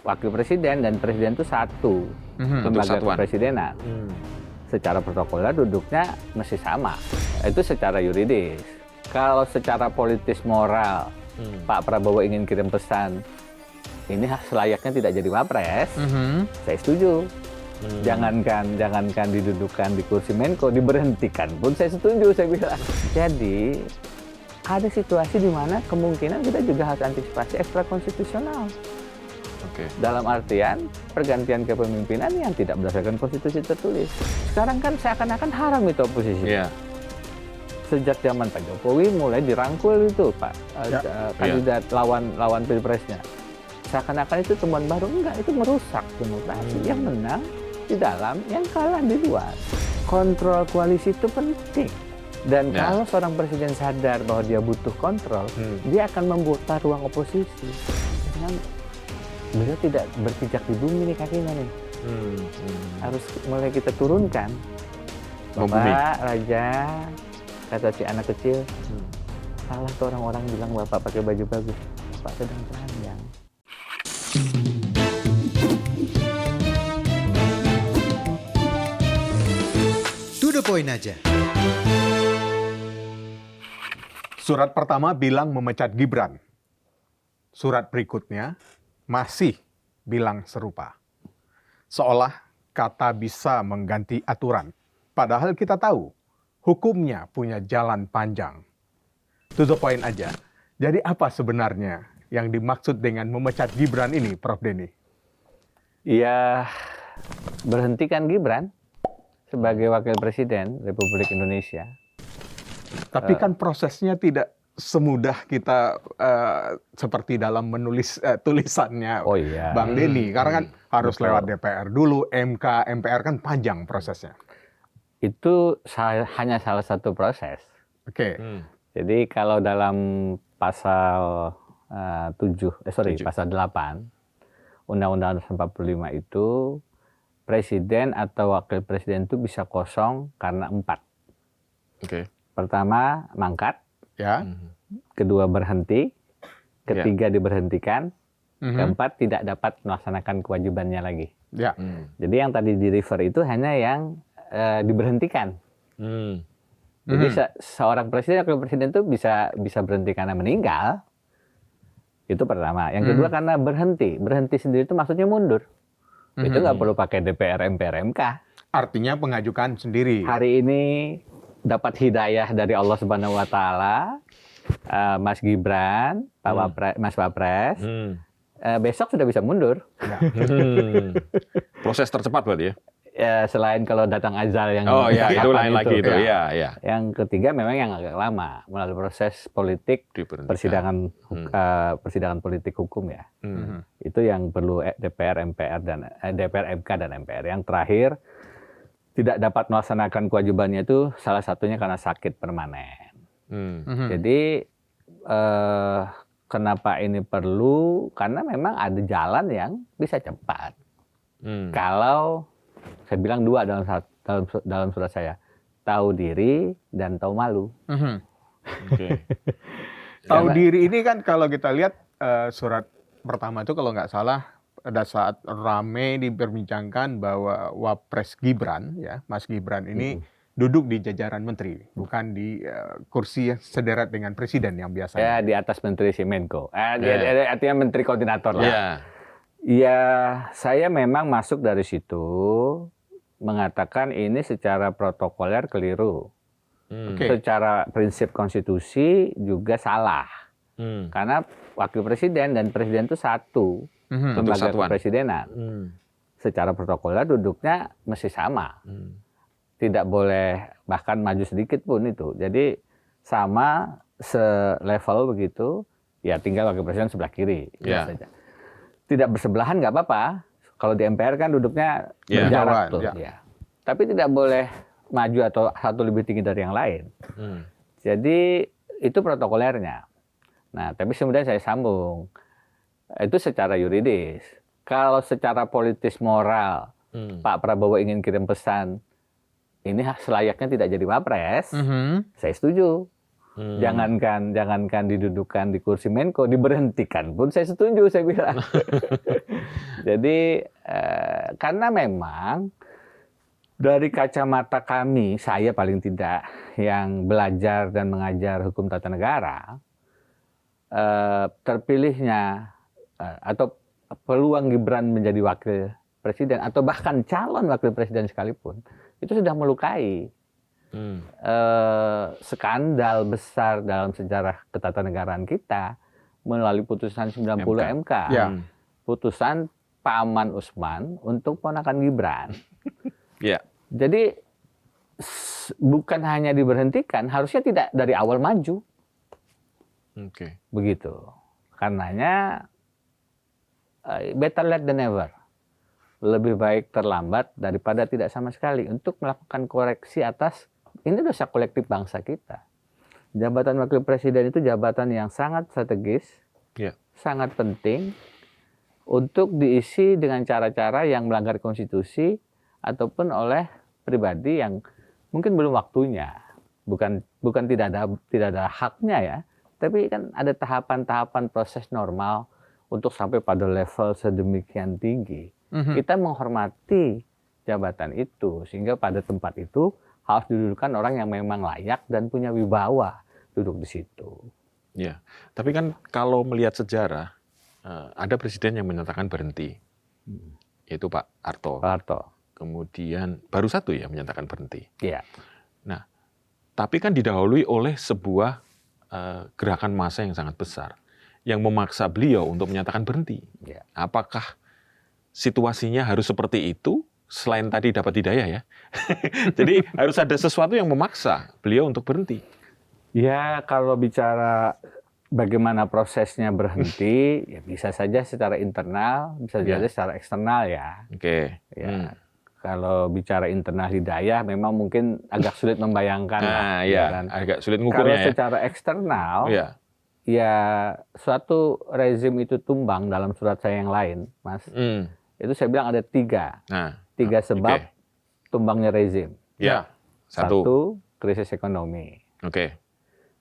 wakil presiden dan presiden itu satu lembaga kepresidenan. Secara protokoler duduknya mesti sama. Itu secara yuridis. Kalau secara politis moral, Pak Prabowo ingin kirim pesan, ini selayaknya tidak jadi wapres, saya setuju. Jangankan didudukan di kursi Menko, diberhentikan pun saya setuju, saya bilang. Jadi ada situasi di mana kemungkinan kita juga harus antisipasi ekstra konstitusional. Dalam artian pergantian kepemimpinan yang tidak berdasarkan konstitusi tertulis. Sekarang kan seakan-akan haram itu oposisi. Sejak zaman Pak Jokowi mulai dirangkul itu Pak kandidat lawan pilpresnya. Seakan-akan itu temuan baru, enggak, itu merusak demokrasi. Yang menang di dalam, yang kalah di luar. Kontrol koalisi itu penting. Dan kalau seorang presiden sadar bahwa dia butuh kontrol, dia akan membuka ruang oposisi. Dengan beliau tidak berpijak di bumi nih kakinya nih. Harus mulai kita turunkan. Bapak, Raja, kata si anak kecil, salah tuh orang-orang bilang Bapak pakai baju bagus. Bapak sedang telanjang. To the point aja. Surat pertama bilang memecat Gibran. Surat berikutnya masih bilang serupa. Seolah kata bisa mengganti aturan. Padahal kita tahu hukumnya punya jalan panjang. To the point aja. Jadi apa sebenarnya yang dimaksud dengan memecat Gibran ini, Prof. Denny? Ya, berhentikan Gibran sebagai wakil presiden Republik Indonesia. Tapi kan prosesnya tidak semudah kita seperti dalam menulis tulisannya Bang Denny. Karena kan harus lewat DPR dulu, MK, MPR kan panjang prosesnya. Itu hanya salah satu proses. Jadi kalau dalam pasal pasal 8 Undang-Undang 45 itu presiden atau wakil presiden itu bisa kosong karena 4. Pertama, mangkat. Kedua, berhenti. Ketiga, diberhentikan. Keempat, tidak dapat melaksanakan kewajibannya lagi. Jadi yang tadi di refer itu hanya yang diberhentikan. Jadi seorang presiden, wakil presiden itu bisa berhenti karena meninggal. Itu pertama. Yang kedua, karena berhenti. Berhenti sendiri itu maksudnya mundur. Itu nggak perlu pakai DPR, MPR, MK. Artinya pengajukan sendiri. Hari ini dapat hidayah dari Allah Subhanahu Wa Taala, Mas Gibran, Mas Wapres, besok sudah bisa mundur. Proses tercepat berarti ya? Selain kalau datang azal yang itu lain lagi itu. Yang ketiga memang yang agak lama melalui proses politik persidangan politik hukum ya. Itu yang perlu DPR, MPR dan DPR, MK dan MPR. Yang terakhir tidak dapat melaksanakan kewajibannya itu salah satunya karena sakit permanen. Jadi kenapa ini perlu? Karena memang ada jalan yang bisa cepat. Kalau saya bilang dua dalam surat saya, tahu diri dan tahu malu. Tahu diri ini kan kalau kita lihat surat pertama itu kalau nggak salah pada saat rame diperbincangkan bahwa Wapres Gibran, ya Mas Gibran ini duduk di jajaran menteri, bukan di kursi sederet dengan presiden yang biasa. Ya, di atas menteri si Menko. Artinya menteri koordinator lah. Ya, saya memang masuk dari situ mengatakan ini secara protokoler keliru. Secara prinsip konstitusi juga salah. Karena wakil presiden dan presiden itu satu lembaga kepresidenan. Secara protokoler duduknya mesti sama. Tidak boleh bahkan maju sedikit pun itu. Jadi sama selevel begitu, ya tinggal wakil presiden sebelah kiri. Saja. Tidak bersebelahan nggak apa-apa. Kalau di MPR kan duduknya berjarak tuh. Tapi tidak boleh maju atau satu lebih tinggi dari yang lain. Jadi itu protokolernya. Nah, tapi kemudian saya sambung. Itu secara yuridis. Kalau secara politis moral, Pak Prabowo ingin kirim pesan, ini selayaknya tidak jadi wapres, saya setuju. Jangankan didudukan di kursi Menko, diberhentikan pun saya setuju, saya bilang. Jadi karena memang dari kacamata kami, saya paling tidak yang belajar dan mengajar hukum tata negara, terpilihnya atau peluang Gibran menjadi wakil presiden atau bahkan calon wakil presiden sekalipun itu sudah melukai skandal besar dalam sejarah ketatanegaraan kita melalui putusan 90 MK. Ya. Putusan Paman Usman untuk ponakan Gibran. Ya. Jadi bukan hanya diberhentikan, harusnya tidak dari awal maju. Oke. Begitu. Karenanya better late than never. Lebih baik terlambat daripada tidak sama sekali untuk melakukan koreksi atas ini dosa kolektif bangsa kita. Jabatan wakil presiden itu jabatan yang sangat strategis, Ya. sangat penting untuk diisi dengan cara-cara yang melanggar konstitusi ataupun oleh pribadi yang mungkin belum waktunya. Bukan tidak ada haknya ya, tapi kan ada tahapan-tahapan proses normal untuk sampai pada level sedemikian tinggi. Kita menghormati jabatan itu sehingga pada tempat itu harus didudukkan orang yang memang layak dan punya wibawa duduk di situ. Ya. Tapi kan kalau melihat sejarah, ada presiden yang menyatakan berhenti, yaitu Pak Harto. Pak Harto. Kemudian baru satu ya menyatakan berhenti. Iya. Nah, tapi kan didahului oleh sebuah gerakan massa yang sangat besar yang memaksa beliau untuk menyatakan berhenti. Iya. Apakah situasinya harus seperti itu selain tadi dapat hidayah ya? Jadi harus ada sesuatu yang memaksa beliau untuk berhenti. Ya, kalau bicara bagaimana prosesnya berhenti, ya bisa saja secara internal, bisa Ya. saja secara eksternal ya. Oke. Ya. Kalau bicara internal hidayah, memang mungkin agak sulit membayangkan. Nah, ya ya, kan? agak sulit Kalau ngukurnya ya. secara eksternal, Ya. ya suatu rezim itu tumbang dalam surat saya yang lain, Mas. Itu saya bilang ada tiga Nah, sebab tumbangnya rezim. ya. Satu, krisis ekonomi. Oke.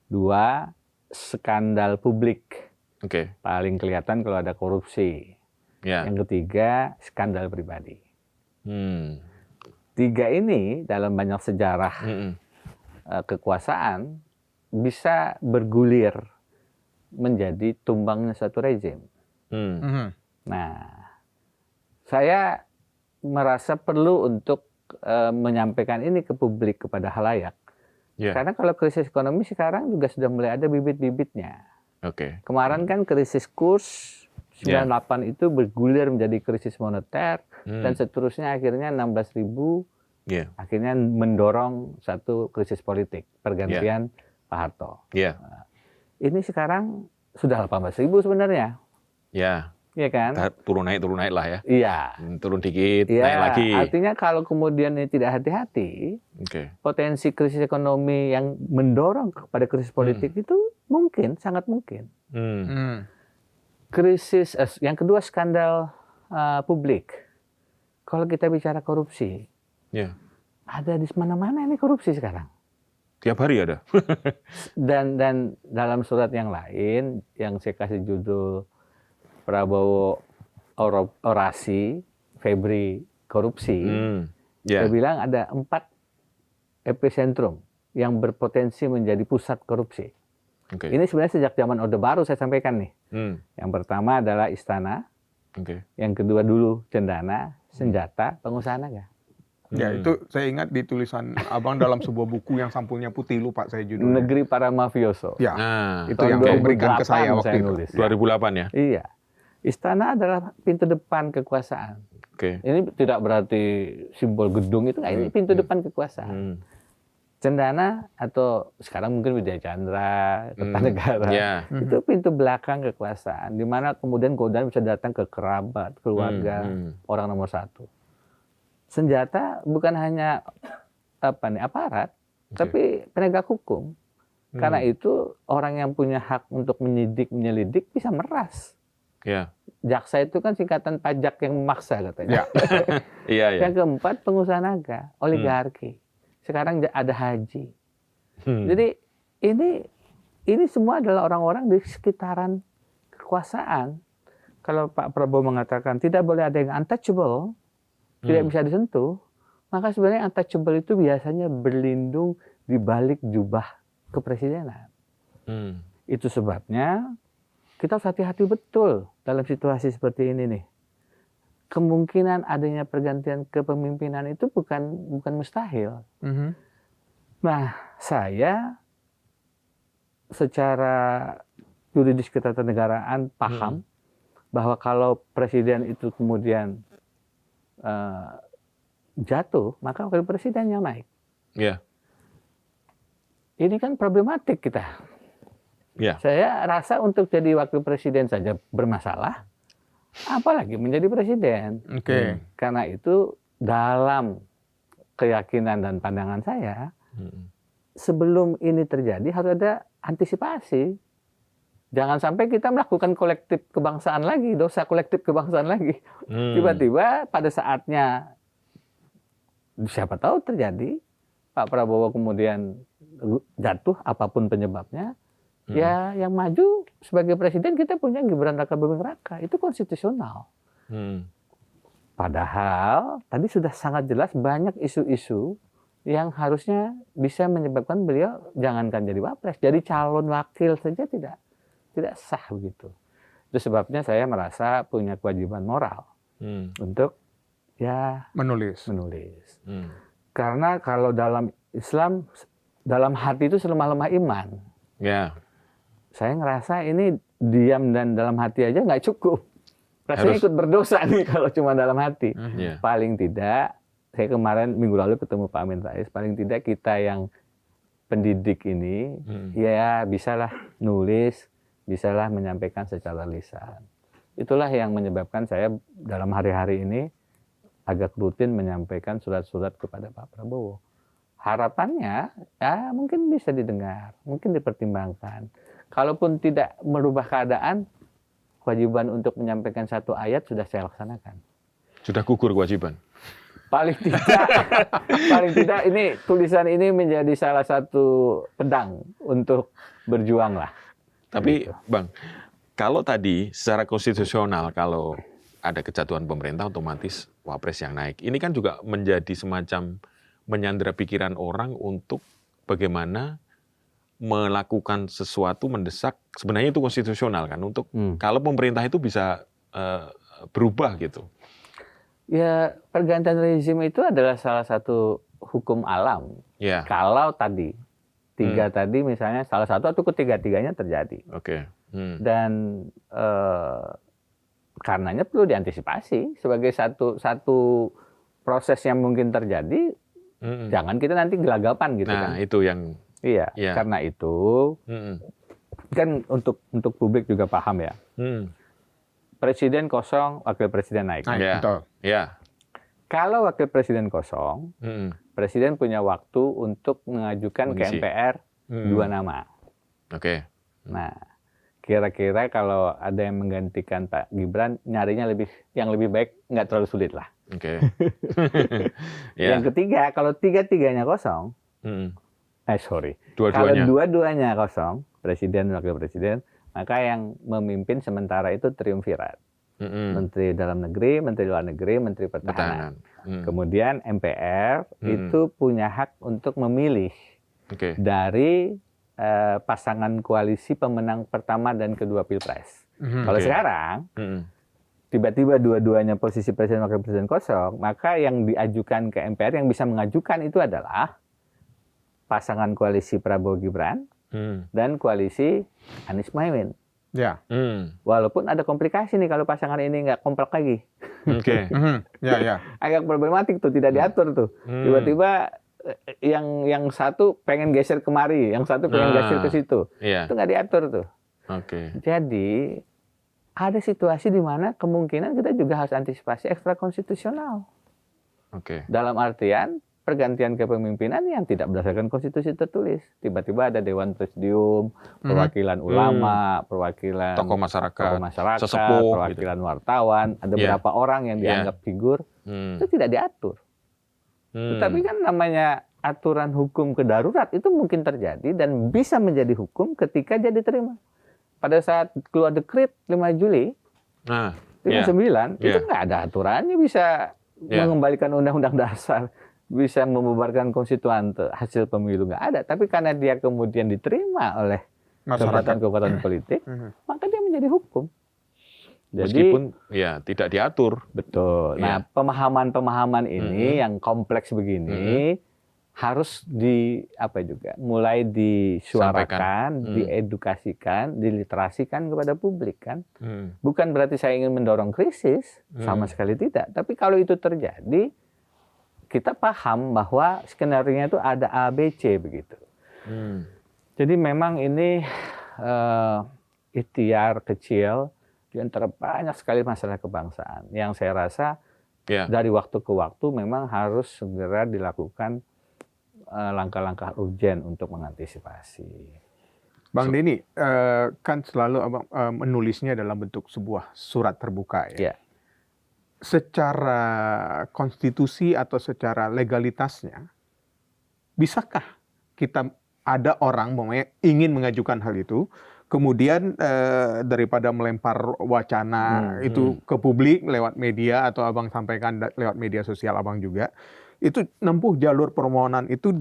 Dua, skandal publik. Oke. Paling kelihatan kalau ada korupsi. Ya. Yang ketiga, skandal pribadi. Hmm. Tiga ini dalam banyak sejarah kekuasaan bisa bergulir menjadi tumbangnya satu rezim. Nah, saya merasa perlu untuk menyampaikan ini ke publik, kepada halayak. Ya. Karena kalau krisis ekonomi sekarang juga sudah mulai ada bibit-bibitnya. Oke. Kemarin kan krisis kurs 98 itu bergulir menjadi krisis moneter dan seterusnya, akhirnya 16.000 Ya. akhirnya mendorong satu krisis politik pergantian Pak Harto. Ya. Ini sekarang sudah 18.000 sebenarnya, Ya. ya kan? Turun naik lah ya. Iya. Turun dikit, Iya, naik lagi. artinya kalau kemudian ini tidak hati-hati, Oke. potensi krisis ekonomi yang mendorong kepada krisis politik itu mungkin, sangat mungkin. Krisis, yang kedua skandal publik. Kalau kita bicara korupsi, Ya. ada di mana-mana ini korupsi sekarang. Tiap hari ada. Dan dalam surat yang lain, yang saya kasih judul Prabowo Orasi, Febri Korupsi, Ya. saya bilang ada 4 epicentrum yang berpotensi menjadi pusat korupsi. Oke. Ini sebenarnya sejak zaman Orde Baru saya sampaikan nih. Yang pertama adalah Istana, Oke. yang kedua dulu Cendana, Senjata, Pengusaha Naga. Ya, itu saya ingat di tulisan Abang dalam sebuah buku yang sampulnya putih, lupa saya judulnya. Negeri para mafioso. Ya, Nah, itu yang Tahun diberikan ke 2008 saya waktu itu. nulis. 2008 ya. Iya. Istana adalah pintu depan kekuasaan. Oke. Ini tidak berarti simbol gedung itu, ini pintu depan kekuasaan. Cendana atau sekarang mungkin Widya Chandra, Kertanegara, Ya. itu pintu belakang kekuasaan, di mana kemudian godaan bisa datang ke kerabat, keluarga, orang nomor satu. Senjata bukan hanya aparat, tapi penegak hukum. Karena itu orang yang punya hak untuk menyidik, menyelidik bisa meras. Ya. Jaksa itu kan singkatan pajak yang memaksa katanya. Iya, ya. Yang keempat pengusaha naga, oligarki. Sekarang ada haji. Jadi ini semua adalah orang-orang di sekitaran kekuasaan. kalau Pak Prabowo mengatakan tidak boleh ada yang untouchable, tidak bisa disentuh, maka sebenarnya untouchable itu biasanya berlindung di balik jubah kepresidenan. Itu sebabnya kita harus hati-hati betul dalam situasi seperti ini nih. Kemungkinan adanya pergantian kepemimpinan itu bukan mustahil. Nah, saya secara yuridis ketatanegaraan paham bahwa kalau presiden itu kemudian jatuh, maka wakil presiden yang naik. Ya. Ini kan problematik kita. Ya. Saya rasa untuk jadi wakil presiden saja bermasalah, apalagi menjadi presiden. Karena itu dalam keyakinan dan pandangan saya, sebelum ini terjadi harus ada antisipasi. Jangan sampai kita melakukan kolektif kebangsaan lagi, dosa kolektif kebangsaan lagi. Tiba-tiba pada saatnya, siapa tahu terjadi, Pak Prabowo kemudian jatuh, apapun penyebabnya, ya yang maju sebagai presiden kita punya Gibran Rakabuming Raka, itu konstitusional. Padahal tadi sudah sangat jelas banyak isu-isu yang harusnya bisa menyebabkan beliau jangankan jadi wapres, jadi calon wakil saja tidak sah begitu. Itu sebabnya saya merasa punya kewajiban moral untuk ya menulis. Karena kalau dalam Islam, dalam hati itu selemah-lemah iman. Ya. Saya ngerasa ini diam dan dalam hati aja nggak cukup. Rasanya ikut berdosa nih kalau cuma dalam hati. Paling tidak, saya kemarin minggu lalu ketemu Pak Amin Rais, paling tidak kita yang pendidik ini ya bisalah nulis, bisalah menyampaikan secara lisan. Itulah yang menyebabkan saya dalam hari-hari ini agak rutin menyampaikan surat-surat kepada Pak Prabowo. Harapannya ya mungkin bisa didengar, mungkin dipertimbangkan. Kalaupun tidak merubah keadaan, kewajiban untuk menyampaikan satu ayat sudah saya laksanakan. Sudah gugur kewajiban? Paling tidak ini tulisan ini menjadi salah satu pedang untuk berjuang lah. Tapi gitu. Bang, kalau tadi secara konstitusional kalau ada kejatuhan pemerintah otomatis wapres yang naik. Ini kan juga menjadi semacam menyandera pikiran orang untuk bagaimana melakukan sesuatu mendesak. Sebenarnya itu konstitusional kan untuk kalau pemerintah itu bisa berubah gitu. Ya, pergantian rezim itu adalah salah satu hukum alam. Ya. Kalau tadi tiga tadi misalnya salah satu atau ketiga-tiganya terjadi. Oke. Dan karenanya perlu diantisipasi sebagai satu proses yang mungkin terjadi. Jangan kita nanti gelagapan gitu kan. Nah, itu yang iya. Karena itu kan untuk publik juga paham ya. Presiden kosong, wakil presiden naik. Betul. Ya. Kalau wakil presiden kosong, presiden punya waktu untuk mengajukan ke MPR 2 nama. Oke. Nah, kira-kira kalau ada yang menggantikan Pak Gibran, nyarinya yang lebih baik nggak terlalu sulit lah. Oke. Yang ketiga, kalau tiga-tiganya kosong, kalau dua-duanya kosong, presiden dan wakil presiden, maka yang memimpin sementara itu triumvirat. Menteri Dalam Negeri, Menteri Luar Negeri, Menteri Pertahanan. Kemudian MPR itu punya hak untuk memilih dari pasangan koalisi pemenang pertama dan kedua Pilpres. Kalau sekarang, tiba-tiba dua-duanya posisi presiden wakil presiden kosong, maka yang diajukan ke MPR yang bisa mengajukan itu adalah pasangan koalisi Prabowo Gibran dan koalisi Anies Mohaimin. Ya. Walaupun ada komplikasi nih kalau pasangan ini nggak komplek lagi. Agak problematik tuh, tidak diatur tuh. Tiba-tiba yang satu pengen geser kemari, yang satu pengen geser ke situ. Itu nggak diatur tuh. Jadi ada situasi di mana kemungkinan kita juga harus antisipasi ekstra konstitusional. Dalam artian pergantian kepemimpinan yang tidak berdasarkan konstitusi tertulis. Tiba-tiba ada Dewan Presidium, perwakilan ulama, perwakilan tokoh masyarakat, sesepuh, perwakilan wartawan, ada beberapa orang yang dianggap figur, itu tidak diatur. Tetapi kan namanya aturan hukum kedarurat itu mungkin terjadi dan bisa menjadi hukum ketika dia diterima. Pada saat keluar dekret 5 Juli, Nah, Dengan 9 itu Iya. nggak ada aturannya bisa Iya. mengembalikan undang-undang dasar, bisa membubarkan konstituante, hasil pemilu nggak ada. Tapi karena dia kemudian diterima oleh Masyarakat. kekuatan-kekuatan politik, maka dia menjadi hukum. Jadi, meskipun ya tidak diatur. betul. Nah, Iya. pemahaman-pemahaman ini yang kompleks begini harus mulai disuarakan, diedukasikan, diliterasikan kepada publik kan. Bukan berarti saya ingin mendorong krisis, sama sekali tidak. Tapi kalau itu terjadi, kita paham bahwa skenario-nya itu ada A, B, C begitu. Jadi memang ini ikhtiar kecil di antara banyak sekali masalah kebangsaan yang saya rasa dari waktu ke waktu memang harus segera dilakukan langkah-langkah urgen untuk mengantisipasi. Bang Denny, kan selalu Abang menulisnya dalam bentuk sebuah surat terbuka ya. Ya. Secara konstitusi atau secara legalitasnya, bisakah kita ada orang ingin mengajukan hal itu, kemudian daripada melempar wacana itu ke publik lewat media atau Abang sampaikan lewat media sosial Abang juga, itu nempuh jalur permohonan itu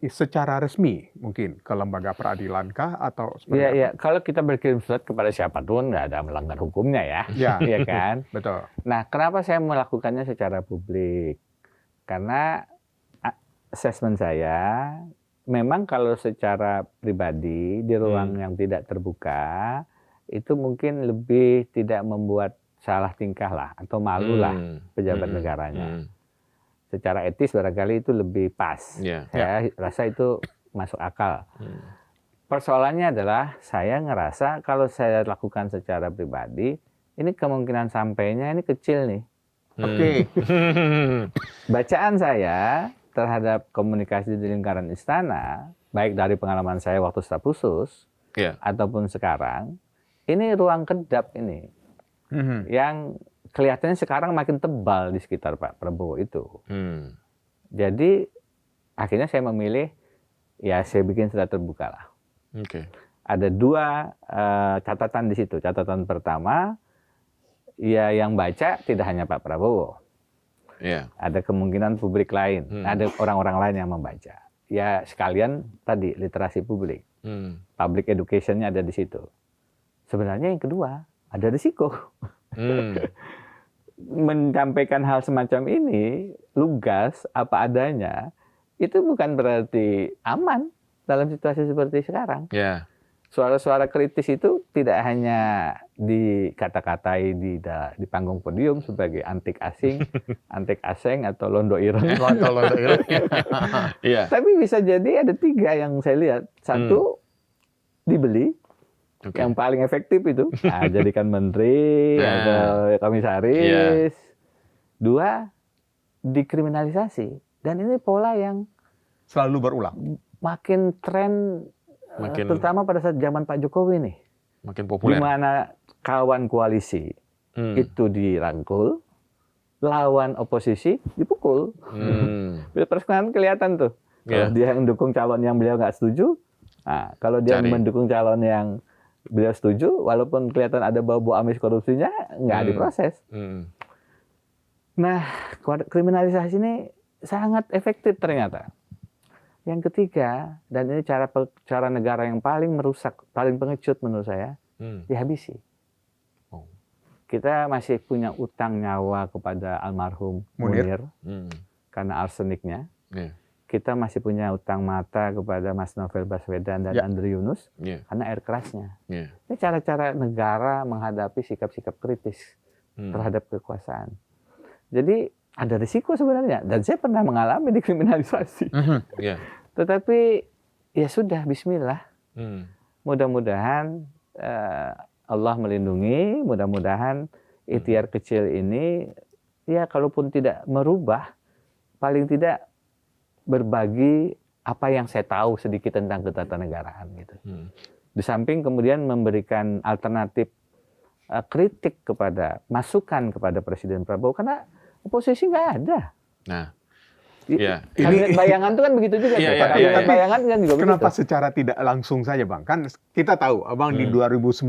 secara resmi mungkin ke lembaga peradilan kah atau seperti apa? Iya, kalau kita berkirim surat kepada siapapun nggak ada melanggar hukumnya ya, iya kan? Betul. Nah, kenapa saya melakukannya secara publik? Karena asesmen saya, memang kalau secara pribadi di ruang yang tidak terbuka itu mungkin lebih tidak membuat salah tingkah lah atau malu lah pejabat negaranya. Secara etis barangkali itu lebih pas. Saya rasa itu masuk akal. Persoalannya adalah saya ngerasa kalau saya lakukan secara pribadi, ini kemungkinan sampainya ini kecil nih. Oke. Bacaan saya terhadap komunikasi di lingkaran istana, baik dari pengalaman saya waktu staf khusus ataupun sekarang, ini ruang kedap ini yang kelihatannya sekarang makin tebal di sekitar Pak Prabowo itu. Jadi akhirnya saya memilih, ya saya bikin surat terbuka lah. Ada 2 catatan di situ. Catatan pertama, ya yang baca tidak hanya Pak Prabowo. Ada kemungkinan publik lain, ada orang-orang lain yang membaca. Ya sekalian tadi literasi publik, public education-nya ada di situ. Sebenarnya yang kedua ada risiko. Menyampaikan hal semacam ini lugas apa adanya itu bukan berarti aman dalam situasi seperti sekarang. Suara-suara kritis itu tidak hanya dikata-katai di panggung podium sebagai antik asing atau londo ireng. Tapi bisa jadi ada 3 yang saya lihat. 1 dibeli, yang paling efektif itu, jadikan menteri atau komisaris. 2 dikriminalisasi. Dan ini pola yang selalu berulang. Makin tren. Terutama pada saat zaman Pak Jokowi nih, makin populer. di mana kawan koalisi itu dirangkul, lawan oposisi dipukul. Pilpres kan kelihatan tuh. Kalau dia mendukung calon yang beliau nggak setuju, nah, kalau dia mendukung calon yang beliau setuju, walaupun kelihatan ada bau-bau amis korupsinya, nggak diproses. Nah, kriminalisasi ini sangat efektif ternyata. Yang ketiga, dan ini cara negara yang paling merusak, paling pengecut menurut saya, dihabisi. Kita masih punya utang nyawa kepada almarhum Munir karena arseniknya. Kita masih punya utang mata kepada Mas Novel Baswedan dan Andri Yunus karena air kerasnya. Ini cara-cara negara menghadapi sikap-sikap kritis terhadap kekuasaan. Jadi ada risiko sebenarnya, dan saya pernah mengalami dikriminalisasi. Tetapi ya sudah, bismillah. Mudah-mudahan Allah melindungi, mudah-mudahan ikhtiar kecil ini, ya kalaupun tidak merubah, paling tidak berbagi apa yang saya tahu sedikit tentang ketatanegaraan gitu. Di samping kemudian memberikan alternatif kritik kepada, masukan kepada Presiden Prabowo, karena oposisi nggak ada. Nah, kabinet bayangan itu kan begitu juga. Kabinet bayangan kan juga Kenapa begitu. secara tidak langsung saja, Bang? Kan kita tahu, Abang di 2019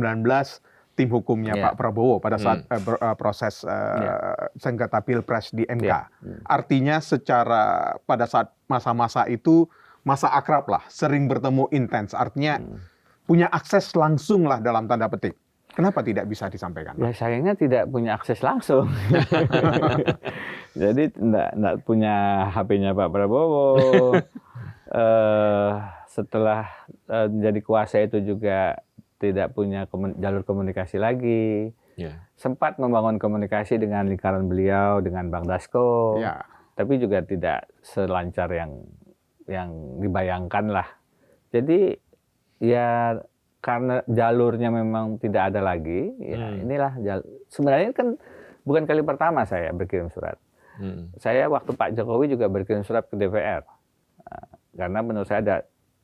tim hukumnya Pak Prabowo pada saat proses sengketa Pilpres di MK. Artinya secara pada saat masa-masa itu masa akrab lah, sering bertemu intens. Artinya punya akses langsung lah dalam tanda petik. Kenapa tidak bisa disampaikan? Ya sayangnya tidak punya akses langsung. Jadi enggak punya HP-nya Pak Prabowo. Setelah menjadi kuasa itu juga tidak punya jalur komunikasi lagi. Sempat membangun komunikasi dengan lingkaran beliau, dengan Bang Dasko. Tapi juga tidak selancar yang dibayangkan lah. Jadi ya karena jalurnya memang tidak ada lagi, ya inilah sebenarnya kan bukan kali pertama saya berkirim surat. Saya waktu Pak Jokowi juga berkirim surat ke DPR. Karena menurut saya ada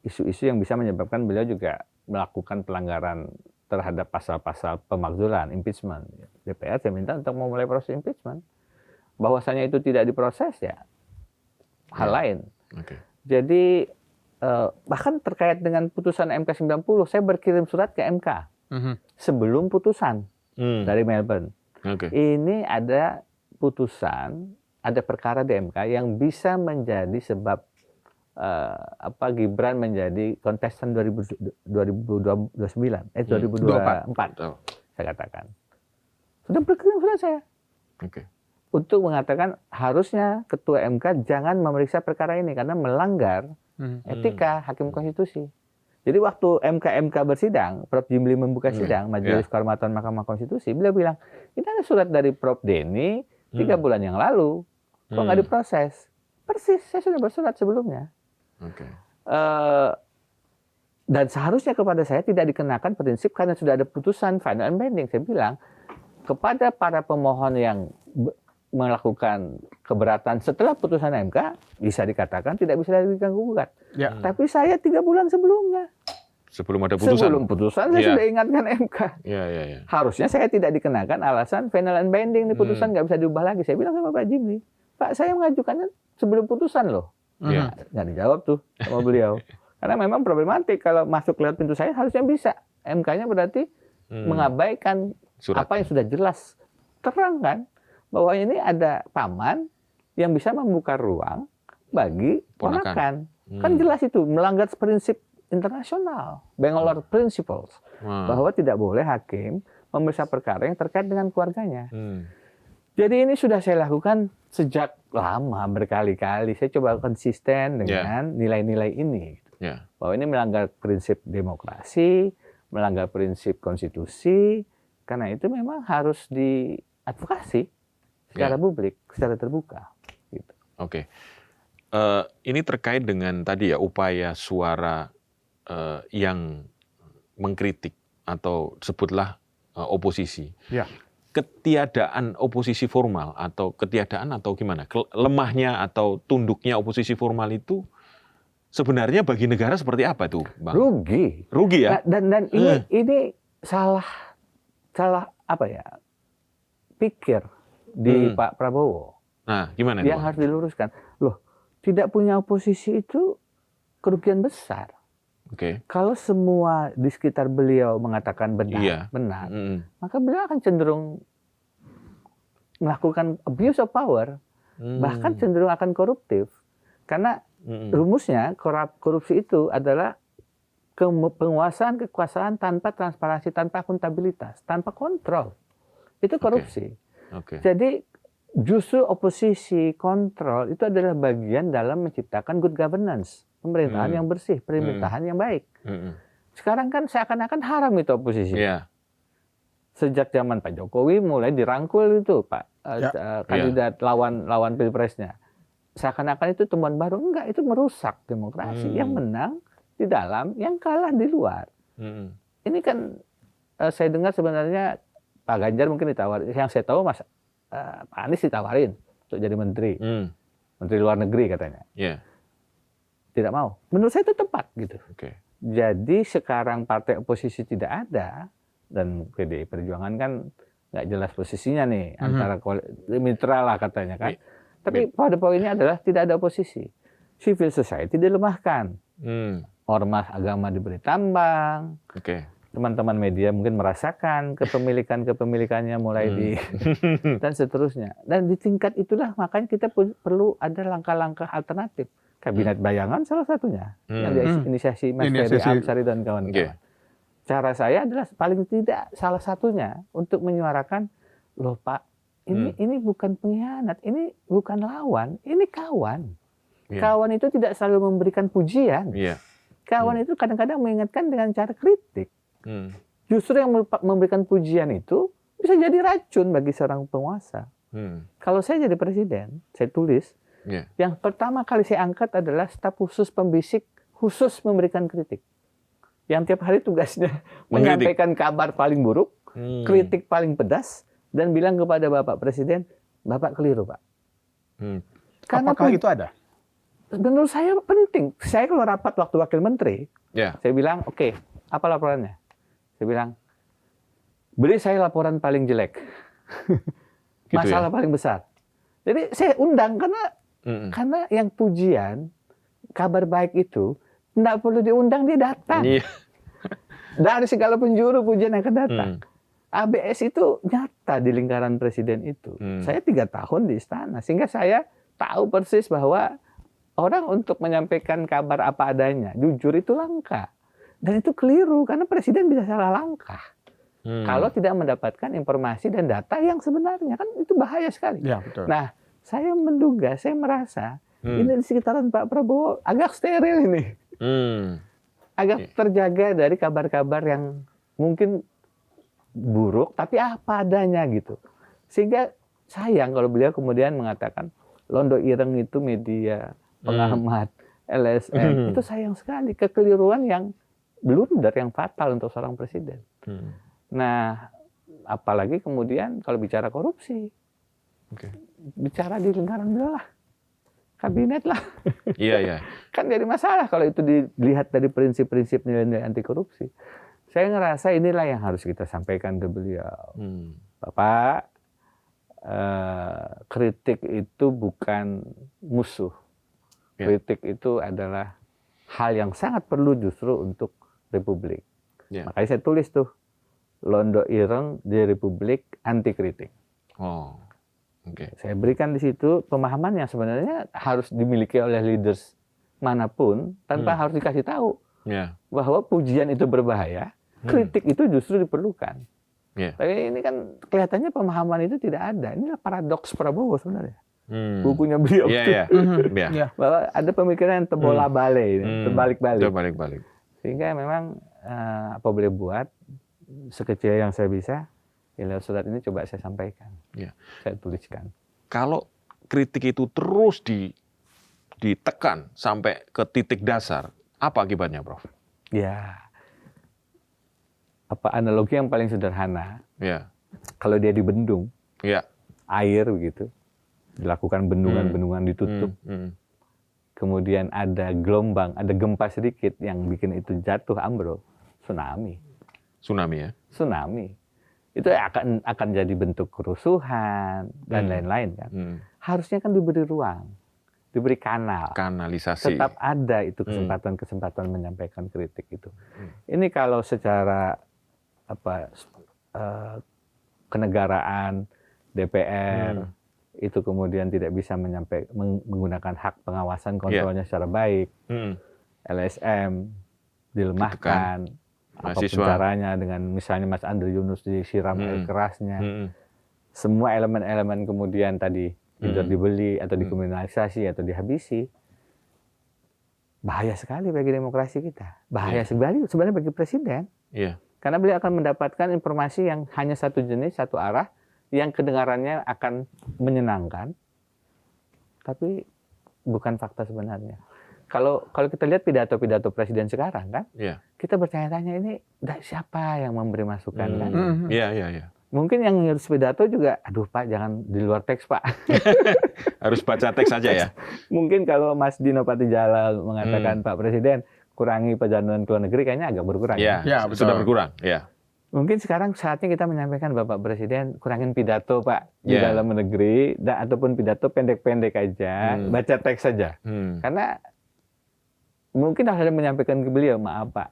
isu-isu yang bisa menyebabkan beliau juga melakukan pelanggaran terhadap pasal-pasal pemakzulan, impeachment. DPR saya minta untuk memulai proses impeachment. Bahwasanya itu tidak diproses ya hal lain. Jadi bahkan terkait dengan putusan MK 90, saya berkirim surat ke MK sebelum putusan dari Melbourne. Ini ada putusan, ada perkara di MK yang bisa menjadi sebab Gibran menjadi kontestan 2024. Saya katakan. Sudah berkirim surat saya. Untuk mengatakan harusnya Ketua MK jangan memeriksa perkara ini karena melanggar etika hakim konstitusi. Jadi waktu MK bersidang, Prof. Jimli membuka sidang Majelis Kehormatan Mahkamah Konstitusi, beliau bilang, ini ada surat dari Prof. Denny 3 bulan yang lalu, kok nggak diproses? Persis, saya sudah bersurat sebelumnya. Dan seharusnya kepada saya tidak dikenakan prinsip karena sudah ada putusan final and binding. Saya bilang, kepada para pemohon yang melakukan keberatan setelah putusan MK bisa dikatakan tidak bisa diganggu-gugat. Tapi saya 3 bulan sebelumnya. Sebelum ada putusan? Sebelum putusan saya sudah ingatkan MK. Harusnya saya tidak dikenakan alasan final and binding di putusan nggak bisa diubah lagi. Saya bilang sama Pak Jimli, Pak saya mengajukannya sebelum putusan loh. Nggak dijawab tuh sama beliau. Karena memang problematik kalau masuk lewat pintu saya harusnya bisa. MK-nya berarti mengabaikan surat apa yang sudah jelas. Terang kan? Bahwa ini ada paman yang bisa membuka ruang bagi ponakan. Kan jelas itu melanggar prinsip internasional, Bangalore Principles, bahwa tidak boleh hakim memeriksa perkara yang terkait dengan keluarganya. Jadi ini sudah saya lakukan sejak lama berkali-kali. Saya coba konsisten dengan nilai-nilai ini, bahwa ini melanggar prinsip demokrasi, melanggar prinsip konstitusi. Karena itu memang harus diadvokasi secara publik, secara terbuka. Gitu. Ini terkait dengan tadi ya upaya suara yang mengkritik atau sebutlah oposisi. Ketiadaan oposisi formal atau ketiadaan atau gimana? Lemahnya atau tunduknya oposisi formal itu sebenarnya bagi negara seperti apa tuh, Bang? Rugi ya? Dan ini salah apa ya? Pikir di Pak Prabowo. Nah, gimana yang harus diluruskan? Loh, tidak punya oposisi itu kerugian besar. Kalau semua di sekitar beliau mengatakan benar, maka beliau akan cenderung melakukan abuse of power, bahkan cenderung akan koruptif. Karena rumusnya korupsi itu adalah penguasaan kekuasaan tanpa transparansi, tanpa akuntabilitas, tanpa kontrol. Itu korupsi. Jadi justru oposisi kontrol itu adalah bagian dalam menciptakan good governance, pemerintahan yang bersih, pemerintahan yang baik. Sekarang kan seakan-akan haram itu oposisi. Sejak zaman Pak Jokowi mulai dirangkul itu Pak kandidat lawan pilpresnya. Seakan-akan itu temuan baru, enggak, itu merusak demokrasi. Yang menang di dalam, yang kalah di luar. Ini kan saya dengar sebenarnya Pak Ganjar mungkin ditawarin, yang saya tahu Pak Anies ditawarin untuk jadi menteri, menteri luar negeri katanya. Tidak mau. Menurut saya itu tepat gitu. Jadi sekarang partai oposisi tidak ada dan PDI Perjuangan kan nggak jelas posisinya nih antara mitra lah katanya kan. Tapi pada poinnya adalah tidak ada oposisi. Civil society dilemahkan. Ormas agama diberi tambang. teman-teman media mungkin merasakan kepemilikannya mulai di dan seterusnya. Dan di tingkat itulah makanya kita perlu ada langkah-langkah alternatif. Kabinet bayangan salah satunya yang diinisiasi Mas Ferry Amsari dan kawan-kawan. Cara saya adalah paling tidak salah satunya untuk menyuarakan, loh Pak, ini bukan pengkhianat, ini bukan lawan, ini kawan. Kawan itu tidak selalu memberikan pujian. Kawan itu kadang-kadang mengingatkan dengan cara kritik. Justru yang memberikan pujian itu bisa jadi racun bagi seorang penguasa. Kalau saya jadi presiden, saya tulis, yang pertama kali saya angkat adalah staf khusus pembisik khusus memberikan kritik. Yang tiap hari tugasnya menyampaikan kabar paling buruk, kritik paling pedas, dan bilang kepada Bapak Presiden, Bapak keliru Pak. Apakah itu ada? Menurut saya penting. Saya kalau rapat waktu wakil menteri, saya bilang, oke, apa laporannya? Saya bilang, beri saya laporan paling jelek. Masalah paling besar. Jadi saya undang karena yang pujian, kabar baik itu, tidak perlu diundang, dia datang. Dari segala penjuru pujian akan datang. ABS itu nyata di lingkaran presiden itu. Saya 3 tahun di istana, sehingga saya tahu persis bahwa orang untuk menyampaikan kabar apa adanya, jujur itu langka. Dan itu keliru, karena presiden bisa salah langkah. Kalau tidak mendapatkan informasi dan data yang sebenarnya, kan itu bahaya sekali. Betul. Nah, saya menduga, saya merasa, ini di sekitaran Pak Prabowo agak steril ini. Agak terjaga dari kabar-kabar yang mungkin buruk, tapi apa adanya gitu. Sehingga sayang kalau beliau kemudian mengatakan, Londo Ireng itu media, pengamat, LSM, itu sayang sekali. Kekeliruan yang blunder, yang fatal untuk seorang presiden. Nah, apalagi kemudian kalau bicara korupsi, bicara di lingkaran beliau lah, kabinet lah. Kan jadi masalah kalau itu dilihat dari prinsip-prinsip nilai-nilai anti korupsi. Saya ngerasa inilah yang harus kita sampaikan ke beliau. Bapak, kritik itu bukan musuh. Kritik itu adalah hal yang sangat perlu justru untuk Republik. Makanya saya tulis tuh, Londo Ireng di Republik anti kritik. Saya berikan di situ pemahaman yang sebenarnya harus dimiliki oleh leaders manapun tanpa harus dikasih tahu bahwa pujian itu berbahaya, kritik itu justru diperlukan. Tapi ini kan kelihatannya pemahaman itu tidak ada. Inilah paradoks Prabowo sebenarnya. Bukunya beliau bahwa ada pemikiran yang terbola-balik, terbalik-balik. Sehingga memang apa boleh buat, sekecil yang saya bisa, lewat surat ini coba saya sampaikan, saya tuliskan. Kalau kritik itu terus ditekan sampai ke titik dasar, apa akibatnya, Prof? Apa analogi yang paling sederhana? Kalau dia dibendung, air begitu, dilakukan bendungan-bendungan ditutup, kemudian ada gelombang, ada gempa sedikit yang bikin itu jatuh ambrol, tsunami. Tsunami. Itu akan jadi bentuk kerusuhan dan lain-lain kan. Harusnya kan diberi ruang, diberi kanalisasi. Tetap ada itu kesempatan menyampaikan kritik itu. Ini kalau secara kenegaraan DPR itu kemudian tidak bisa menggunakan hak pengawasan kontrolnya secara baik, LSM dilemahkan. Apapun caranya, dengan misalnya Mas Andre Yunus disiram air kerasnya, semua elemen-elemen kemudian tadi either dibeli atau dikriminalisasi atau dihabisi, bahaya sekali bagi demokrasi kita, bahaya sekali sebenarnya bagi presiden, karena beliau akan mendapatkan informasi yang hanya satu jenis, satu arah, yang kedengarannya akan menyenangkan, tapi bukan fakta sebenarnya. Kalau kita lihat pidato-pidato presiden sekarang kan, kita bertanya-tanya ini siapa yang memberi masukan kan? Mungkin yang ngurus pidato juga, aduh Pak jangan di luar teks Pak. Harus baca teks saja ya. Mungkin kalau Mas Dino Patijalal mengatakan Pak Presiden kurangi perjalanan ke luar negeri, kayaknya agak berkurang. Sudah berkurang. Mungkin sekarang saatnya kita menyampaikan Bapak Presiden kurangin pidato Pak di dalam negeri, ataupun pidato pendek-pendek aja, baca teks saja. Karena mungkin harus menyampaikan ke beliau, maaf Pak,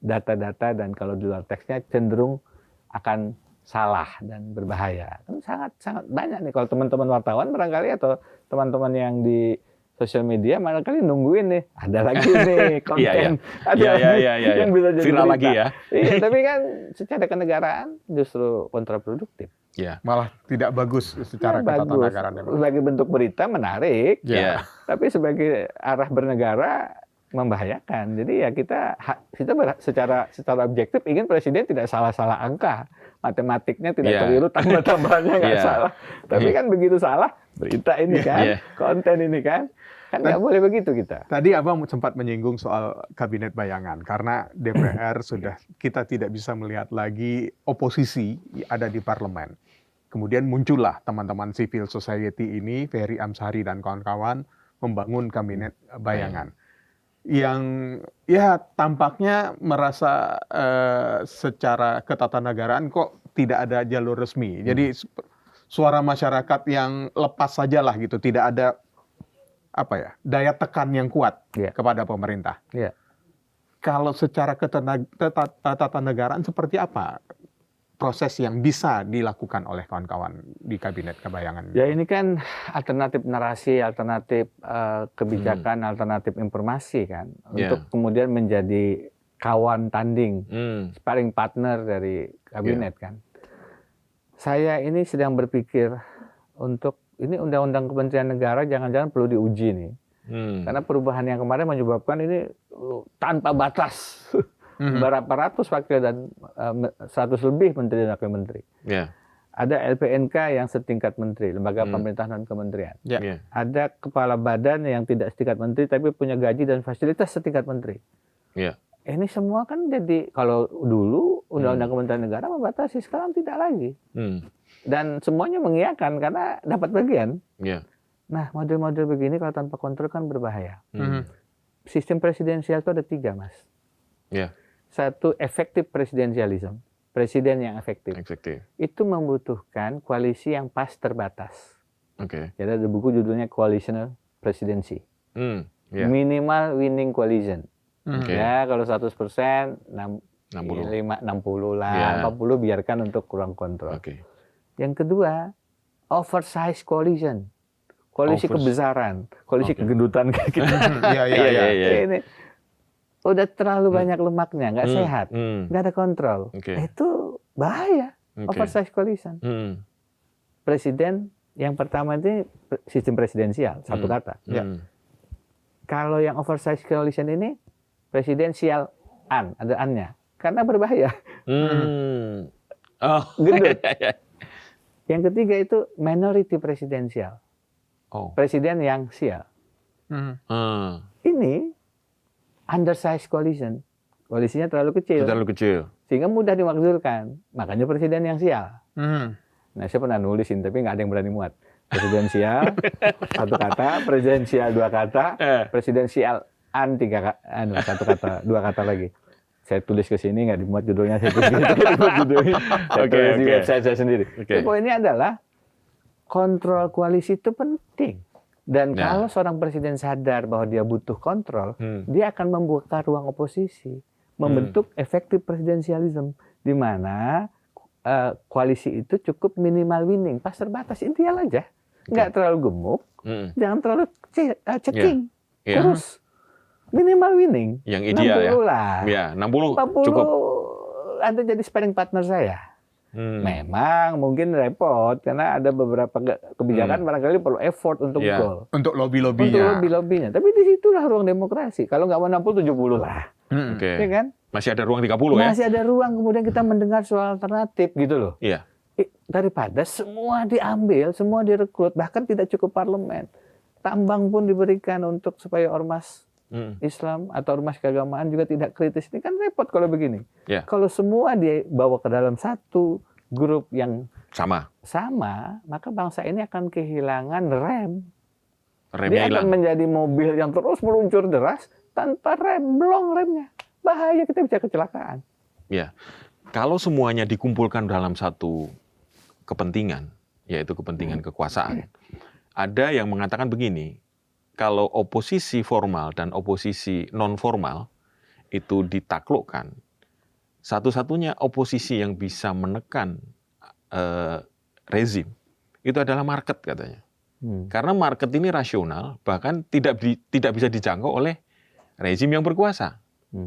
data-data dan kalau di luar teksnya cenderung akan salah dan berbahaya. Kan sangat banyak nih kalau teman-teman wartawan barangkali atau teman-teman yang di sosial media barangkali nungguin nih ada lagi nih konten yang bisa jadi viral berita. lagi ya. Iya, tapi kan secara kenegaraan justru kontraproduktif. Ya. Malah tidak bagus secara ketatanegaraan. Sebagai bentuk berita menarik, Ya. tapi sebagai arah bernegara membahayakan. Jadi ya kita secara objektif ingin presiden tidak salah-salah angka. Matematiknya tidak keliru, tambah-tambahnya nggak salah. Tapi kan begitu salah, berita ini kan, konten ini kan nggak boleh begitu kita. Tadi Abang sempat menyinggung soal kabinet bayangan, karena DPR kita tidak bisa melihat lagi oposisi ada di parlemen. Kemudian muncullah teman-teman civil society ini, Ferry Amsari dan kawan-kawan, membangun kabinet bayangan. Yang ya tampaknya merasa secara ketatanegaraan kok tidak ada jalur resmi. Jadi suara masyarakat yang lepas sajalah gitu, tidak ada daya tekan yang kuat kepada pemerintah. Kalau secara ketatanegaraan seperti apa proses yang bisa dilakukan oleh kawan-kawan di kabinet kebayangan? Ya ini kan alternatif narasi, alternatif kebijakan, alternatif informasi kan, untuk kemudian menjadi kawan tanding, sparring partner dari kabinet kan. Saya ini sedang berpikir untuk ini undang-undang Kementerian Negara jangan-jangan perlu diuji nih, karena perubahan yang kemarin menyebabkan ini tanpa batas. Berapa ratus wakil dan 100 lebih menteri dan wakil menteri. Ada LPNK yang setingkat menteri, lembaga pemerintahan dan kementerian. Ada kepala badan yang tidak setingkat menteri tapi punya gaji dan fasilitas setingkat menteri. Ini semua kan jadi, kalau dulu undang-undang Kementerian Negara membatasi, sekarang tidak lagi. Dan semuanya mengiyakan karena dapat bagian. Nah, model-model begini kalau tanpa kontrol kan berbahaya. Sistem presidensial itu ada 3, Mas. Satu, efektif presidensialism, presiden yang efektif. Itu membutuhkan koalisi yang pas terbatas. Jadi ada buku judulnya Coalitional Presidency. Minimal winning coalition. Ya kalau 100%, 60 lah, 40 biarkan untuk kurang kontrol. Yang kedua, oversize coalition. Koalisi kebesaran, koalisi kegendutan kayak gitu. Ini udah terlalu banyak lemaknya, nggak sehat, nggak ada kontrol. Itu bahaya, oversize coalition. Presiden yang pertama itu sistem presidensial, satu kata. Kalau yang oversize coalition ini, presidensial ada an-nya, karena berbahaya. Gendut. Yang ketiga itu minority presidensial, presiden yang sial. Ini undersized coalition, koalisinya terlalu kecil, sehingga mudah dimakzulkan. Makanya presiden yang sial. Nah, saya pernah nulisin, tapi nggak ada yang berani muat. Presidensial satu kata, presidensial 2 kata, presidensial satu kata, 2 kata lagi. Saya tulis ke sini nggak dimuat judulnya, saya tulis judulnya. Saya tulis di website saya sendiri. Poinnya adalah kontrol koalisi itu penting. Dan kalau seorang presiden sadar bahwa dia butuh kontrol, dia akan membuka ruang oposisi, membentuk efektif presidensialism, di mana koalisi itu cukup minimal winning, pas terbatas, ideal aja, nggak terlalu gemuk, jangan terlalu ceking, kurus, minimal winning. Yang ideal 60 lah, 60 cukup. Anda jadi sparring partner saya. Memang mungkin repot karena ada beberapa kebijakan barangkali perlu effort untuk goal. Untuk lobby-lobbynya. Tapi disitulah ruang demokrasi. Kalau nggak mau 60, 70 lah. Ya kan? Masih ada ruang 30 ya? Masih ada ruang kemudian kita mendengar soal alternatif gitu loh. Daripada semua diambil, semua direkrut, bahkan tidak cukup parlemen. Tambang pun diberikan untuk supaya ormas Islam atau ormas keagamaan juga tidak kritis. Ini kan repot kalau begini. Kalau semua dibawa ke dalam satu grup yang sama, maka bangsa ini akan kehilangan rem. Dia akan menjadi mobil yang terus meluncur deras tanpa rem, blong remnya. Bahaya, kita bisa kecelakaan. Kalau semuanya dikumpulkan dalam satu kepentingan, yaitu kepentingan kekuasaan, ada yang mengatakan begini, kalau oposisi formal dan oposisi non formal itu ditaklukkan, satu-satunya oposisi yang bisa menekan rezim itu adalah market katanya. Karena market ini rasional, bahkan tidak bisa dijangkau oleh rezim yang berkuasa.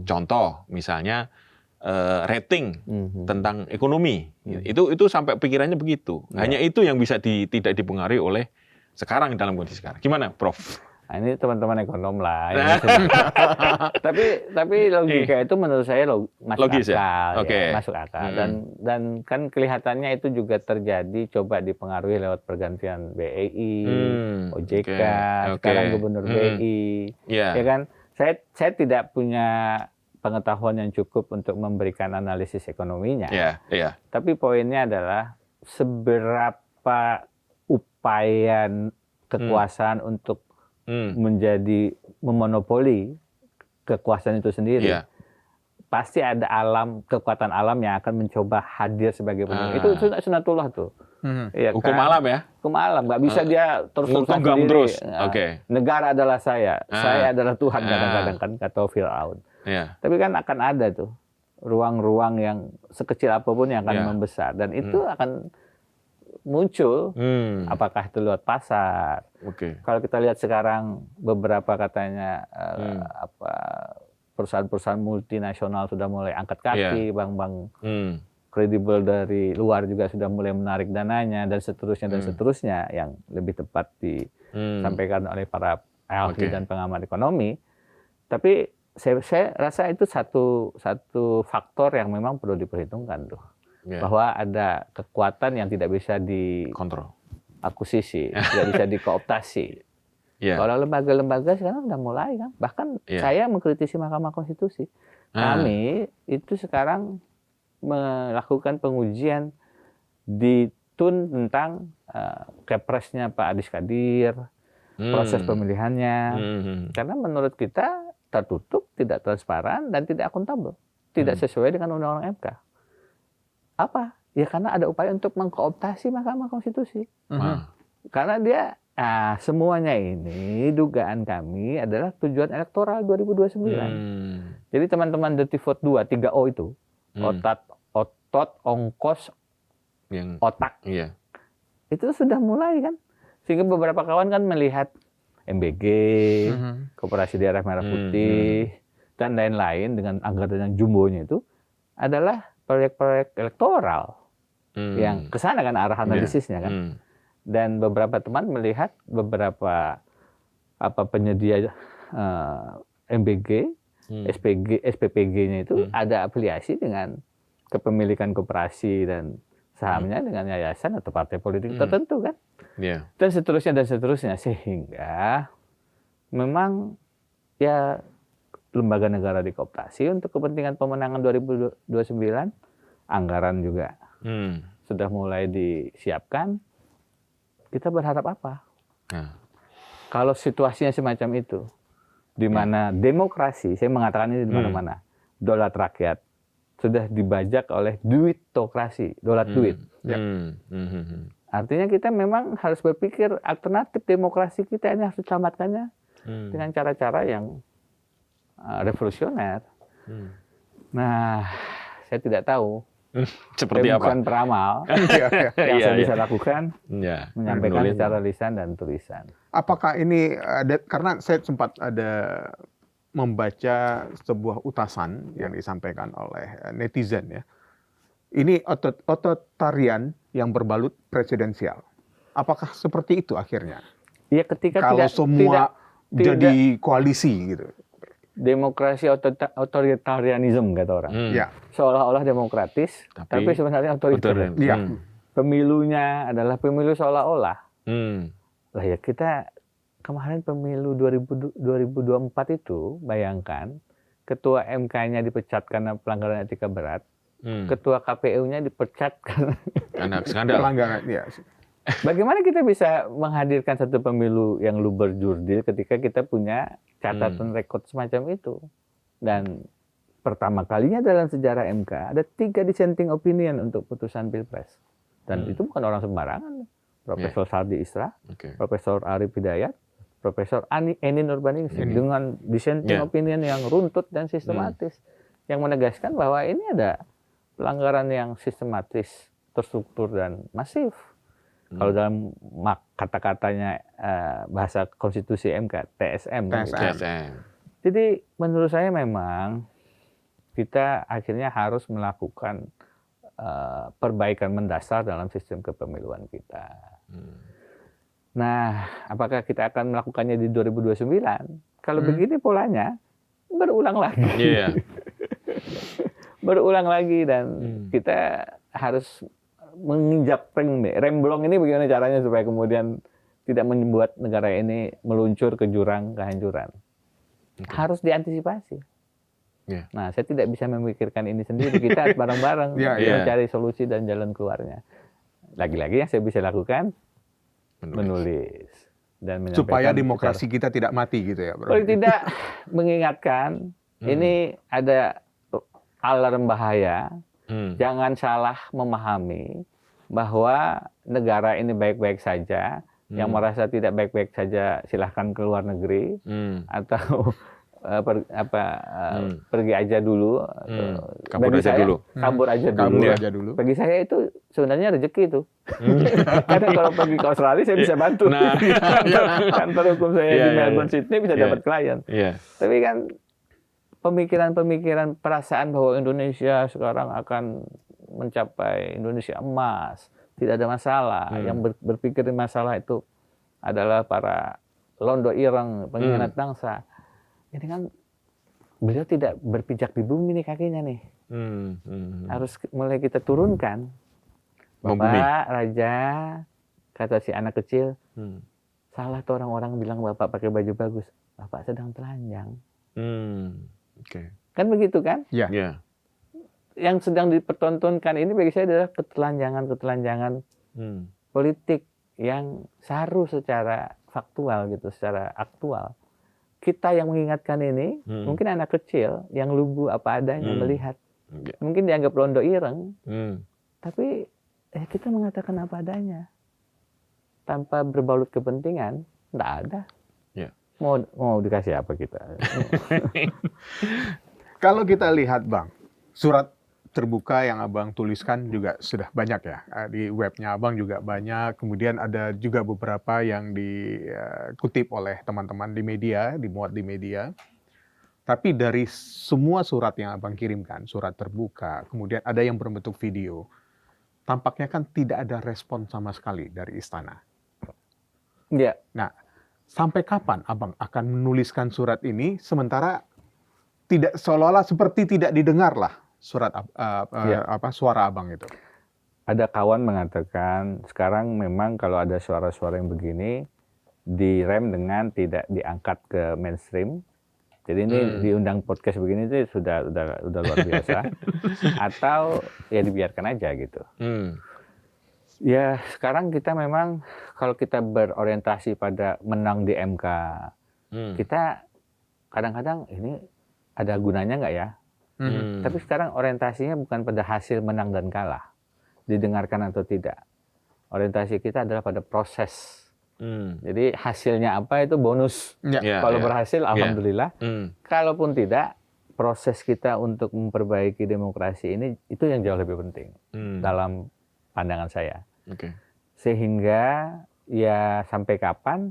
Contoh, misalnya rating tentang ekonomi, itu sampai pikirannya begitu. Hanya itu yang bisa tidak dipengaruhi oleh sekarang dalam kondisi sekarang. Gimana, Prof? Nah, ini teman-teman ekonom lah. tapi logika itu menurut saya masuk Logis, akal, ya? Masuk akal. Dan kan kelihatannya itu juga terjadi coba dipengaruhi lewat pergantian BEI, OJK, sekarang Gubernur BI, ya kan? Saya tidak punya pengetahuan yang cukup untuk memberikan analisis ekonominya. Tapi poinnya adalah seberapa upaya kekuasaan untuk menjadi memonopoli kekuasaan itu sendiri, pasti ada kekuatan alam yang akan mencoba hadir sebagai penyeimbang. Itu sunatullah tuh. Ya, hukum alam ya? Hukum alam, nggak bisa dia terus-terusan sendiri. Terus. Negara adalah saya adalah Tuhan kadang-kadang kan kata Fir'aun. Tapi kan akan ada tuh ruang-ruang yang sekecil apapun yang akan membesar, dan itu akan muncul, apakah itu lewat pasar. Kalau kita lihat sekarang beberapa katanya perusahaan-perusahaan multinasional sudah mulai angkat kaki, bank-bank kredibel dari luar juga sudah mulai menarik dananya, dan seterusnya yang lebih tepat disampaikan oleh para ahli dan pengamat ekonomi. Tapi saya rasa itu satu faktor yang memang perlu diperhitungkan tuh. Bahwa ada kekuatan yang tidak bisa dikontrol, akuisisi, tidak bisa dikooptasi. Kalau lembaga-lembaga sekarang udah mulai kan, bahkan saya mengkritisi Mahkamah Konstitusi. Kami itu sekarang melakukan pengujian di TUN tentang Kepresnya Pak Adis Kadir, proses pemilihannya, karena menurut kita tertutup, tidak transparan, dan tidak akuntabel, tidak sesuai dengan Undang-Undang MK. Apa? Ya karena ada upaya untuk mengkooptasi Mahkamah Konstitusi. Karena dia, semuanya ini dugaan kami adalah tujuan elektoral 2029. Jadi teman-teman Dirty Vote 2, 3O itu, otot, ongkos, otak, itu sudah mulai kan. Sehingga beberapa kawan kan melihat MBG, Koperasi Daerah Merah Putih, dan lain-lain dengan anggaran yang jumbonya itu adalah proyek-proyek elektoral yang kesana kan arah analisisnya kan. Dan beberapa teman melihat beberapa penyedia MBG, SPPG-nya itu ada afiliasi dengan kepemilikan koperasi dan sahamnya dengan yayasan atau partai politik tertentu kan. Dan seterusnya, sehingga memang ya lembaga negara dikooptasi untuk kepentingan pemenangan 2029, anggaran juga sudah mulai disiapkan. Kita berharap apa? Kalau situasinya semacam itu, di mana demokrasi, saya mengatakan ini di mana-mana, dolar rakyat sudah dibajak oleh duitokrasi, dolar duit. Artinya kita memang harus berpikir alternatif demokrasi kita ini harus diselamatkannya dengan cara-cara yang revolusioner. Nah, saya tidak tahu. Seperti saya apa? Bukan peramal. Yang saya bisa lakukan, menyampaikan secara lisan dan tulisan. Apakah ini ada, karena saya sempat ada membaca sebuah utasan yang disampaikan oleh netizen ya. Ini otoritarian yang berbalut presidensial. Apakah seperti itu akhirnya? Ya, ketika kalau semua jadi koalisi gitu. Demokrasi otoritarianisme kata orang. Seolah-olah demokratis, tapi sebenarnya otoriter. Pemilunya adalah pemilu seolah-olah. Lah ya, kita kemarin pemilu 2024 itu, bayangkan ketua MK-nya dipecat karena pelanggaran etika berat, ketua KPU-nya dipecat karena skandal. Pelanggaran, ya. Bagaimana kita bisa menghadirkan satu pemilu yang luber jurdil ketika kita punya catatan rekod semacam itu? Dan pertama kalinya dalam sejarah MK ada 3 dissenting opinion untuk putusan Pilpres. Dan itu bukan orang sembarangan. Profesor Sardi Isra, Profesor Arif Hidayat, Profesor Eni Nurbaningsih dengan dissenting opinion yang runtut dan sistematis yang menegaskan bahwa ini ada pelanggaran yang sistematis, terstruktur dan masif. Kalau dalam kata-katanya bahasa konstitusi MK, TSM. Jadi menurut saya memang kita akhirnya harus melakukan perbaikan mendasar dalam sistem kepemiluan kita. Nah, apakah kita akan melakukannya di 2029? Kalau begini polanya, berulang lagi. Berulang lagi dan kita harus menginjak rem blong ini bagaimana caranya supaya kemudian tidak membuat negara ini meluncur ke jurang kehancuran. Harus diantisipasi. Nah, saya tidak bisa memikirkan ini sendiri. Kita harus bareng-bareng mencari solusi dan jalan keluarnya. Lagi-lagi yang saya bisa lakukan menulis dan menyampaikan supaya demokrasi kita tidak mati gitu ya, Bro. Kalau tidak mengingatkan ini ada alarm bahaya. Jangan salah memahami bahwa negara ini baik-baik saja. Yang merasa tidak baik-baik saja silahkan ke luar negeri atau pergi aja dulu. Kabur aja dulu. Bagi saya itu sebenarnya rezeki itu. Karena kalau pergi ke Australia saya bisa bantu. Kantor hukum saya di Melbourne, Sydney bisa dapat klien. Tapi kan pemikiran-pemikiran perasaan bahwa Indonesia sekarang akan mencapai Indonesia emas, tidak ada masalah. Yang berpikir masalah itu adalah para londo ireng, pengkhianat bangsa. Ini kan beliau tidak berpijak di bumi nih kakinya nih. Harus mulai kita turunkan. Bapak, Raja, kata si anak kecil, salah tuh orang-orang bilang Bapak pakai baju bagus. Bapak sedang telanjang. Kan begitu kan? Iya. Yang sedang dipertontonkan ini bagi saya adalah ketelanjangan politik yang saru secara faktual gitu, secara aktual. Kita yang mengingatkan ini, mungkin anak kecil yang lugu apa adanya melihat. Mungkin dianggap londo ireng, tapi kita mengatakan apa adanya. Tanpa berbalut kepentingan, enggak ada. Mau dikasih apa kita? Kalau kita lihat, Bang, surat terbuka yang Abang tuliskan juga sudah banyak ya. Di webnya Abang juga banyak. Kemudian ada juga beberapa yang dikutip oleh teman-teman di media, dimuat di media. Tapi dari semua surat yang Abang kirimkan, surat terbuka, kemudian ada yang berbentuk video, tampaknya kan tidak ada respon sama sekali dari istana. Iya. Nah, sampai kapan Abang akan menuliskan surat ini sementara tidak seolah-olah seperti tidak didengar lah surat suara Abang itu? Ada kawan mengatakan sekarang memang kalau ada suara-suara yang begini direm dengan tidak diangkat ke mainstream. Jadi ini diundang podcast begini itu sudah luar biasa. Atau ya dibiarkan aja gitu. Ya sekarang kita memang kalau kita berorientasi pada menang di MK, kita kadang-kadang ini ada gunanya nggak ya? Tapi sekarang orientasinya bukan pada hasil menang dan kalah, didengarkan atau tidak. Orientasi kita adalah pada proses. Jadi hasilnya apa itu bonus. Kalau berhasil, alhamdulillah. Kalaupun tidak, proses kita untuk memperbaiki demokrasi ini itu yang jauh lebih penting dalam pandangan saya. Sehingga ya sampai kapan,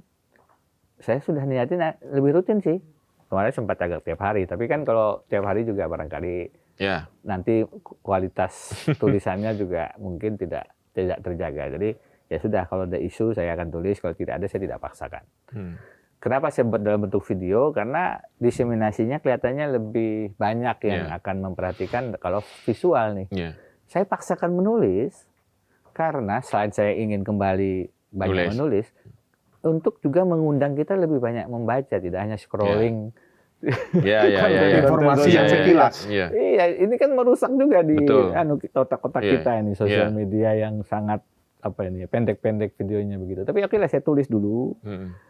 saya sudah niatin lebih rutin sih. Kemarin sempat agak tiap hari, tapi kan kalau tiap hari juga barangkali nanti kualitas tulisannya juga mungkin tidak terjaga. Jadi ya sudah, kalau ada isu saya akan tulis, kalau tidak ada saya tidak paksakan. Kenapa saya buat dalam bentuk video? Karena diseminasinya kelihatannya lebih banyak yang akan memperhatikan kalau visual nih. Saya paksakan menulis karena selain saya ingin kembali banyak menulis, untuk juga mengundang kita lebih banyak membaca, tidak hanya scrolling. Informasi yang sekilas. Iya, ini kan merusak juga di otak-otak kita ini, sosial media yang sangat pendek-pendek videonya begitu. Tapi oke lah, saya tulis dulu,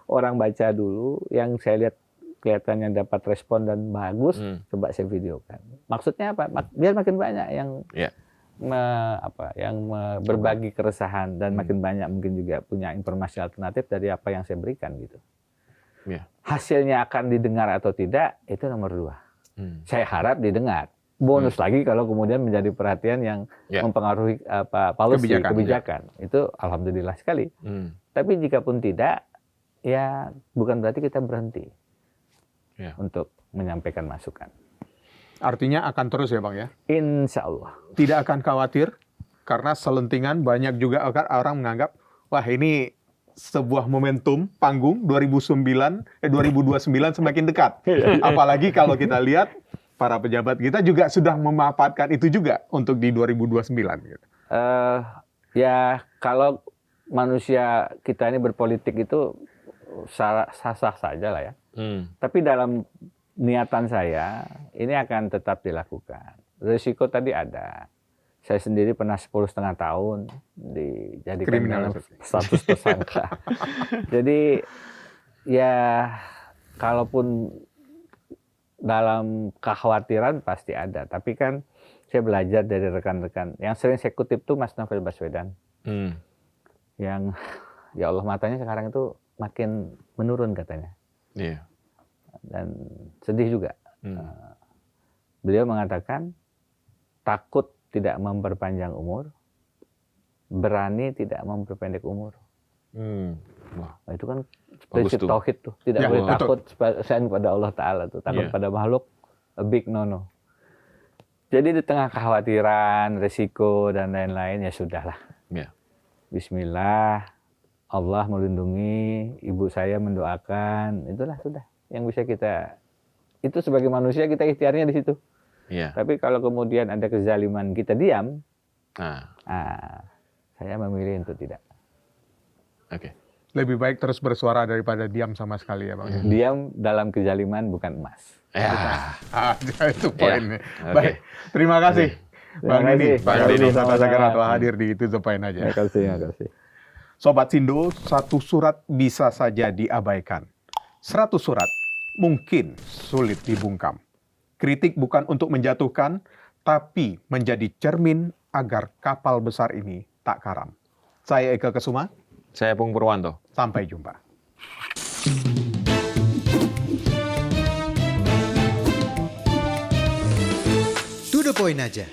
orang baca dulu, yang saya lihat kelihatannya dapat respon dan bagus, coba saya videokan. Maksudnya apa? Biar makin banyak yang berbagi keresahan dan makin banyak mungkin juga punya informasi alternatif dari apa yang saya berikan gitu. Ya. Hasilnya akan didengar atau tidak, itu nomor 2. Saya harap didengar. Bonus lagi kalau kemudian menjadi perhatian yang mempengaruhi policy, kebijakan. Itu alhamdulillah sekali. Tapi jika pun tidak, ya bukan berarti kita berhenti untuk menyampaikan masukan. Artinya akan terus ya Bang ya? Insya Allah. Tidak akan khawatir, karena selentingan banyak juga orang menganggap, wah ini sebuah momentum panggung 2029 semakin dekat. Apalagi kalau kita lihat para pejabat kita juga sudah memaparkan itu juga untuk di 2029. Gitu. Ya kalau manusia kita ini berpolitik itu sah-sah saja lah ya. Tapi dalam niatan saya ini akan tetap dilakukan. Risiko tadi ada. Saya sendiri pernah 10,5 tahun dijadikan dalam status tersangka. Jadi ya kalaupun dalam kekhawatiran pasti ada. Tapi kan saya belajar dari rekan-rekan. Yang sering saya kutip tuh Mas Novel Baswedan. Yang ya Allah matanya sekarang itu makin menurun katanya. Iya. Dan sedih juga. Beliau mengatakan takut tidak memperpanjang umur, berani tidak memperpendek umur. Wah. Nah, itu kan prinsip tauhid tuh. Tidak boleh takut selain pada Allah Ta'ala tuh. Takut pada makhluk, a big no-no. Jadi di tengah kekhawatiran, risiko, dan lain-lain, ya sudahlah. Bismillah, Allah melindungi, ibu saya mendoakan, itulah sudah. Yang bisa kita, itu sebagai manusia kita ikhtiarnya di situ. Tapi kalau kemudian ada kezaliman, kita diam, saya memilih untuk tidak. Oke. Lebih baik terus bersuara daripada diam sama sekali ya Bang. Diam dalam kezaliman bukan emas. Itu poinnya. Baik, terima kasih. Bang Dini, Bang Dini telah hadir di To The Point aja. Terima kasih. Sobat Sindo, 1 surat bisa saja diabaikan. 100 surat mungkin sulit dibungkam. Kritik bukan untuk menjatuhkan, tapi menjadi cermin agar kapal besar ini tak karam. Saya Eka Kesuma. Saya Pung Purwanto. Sampai jumpa. To the point aja.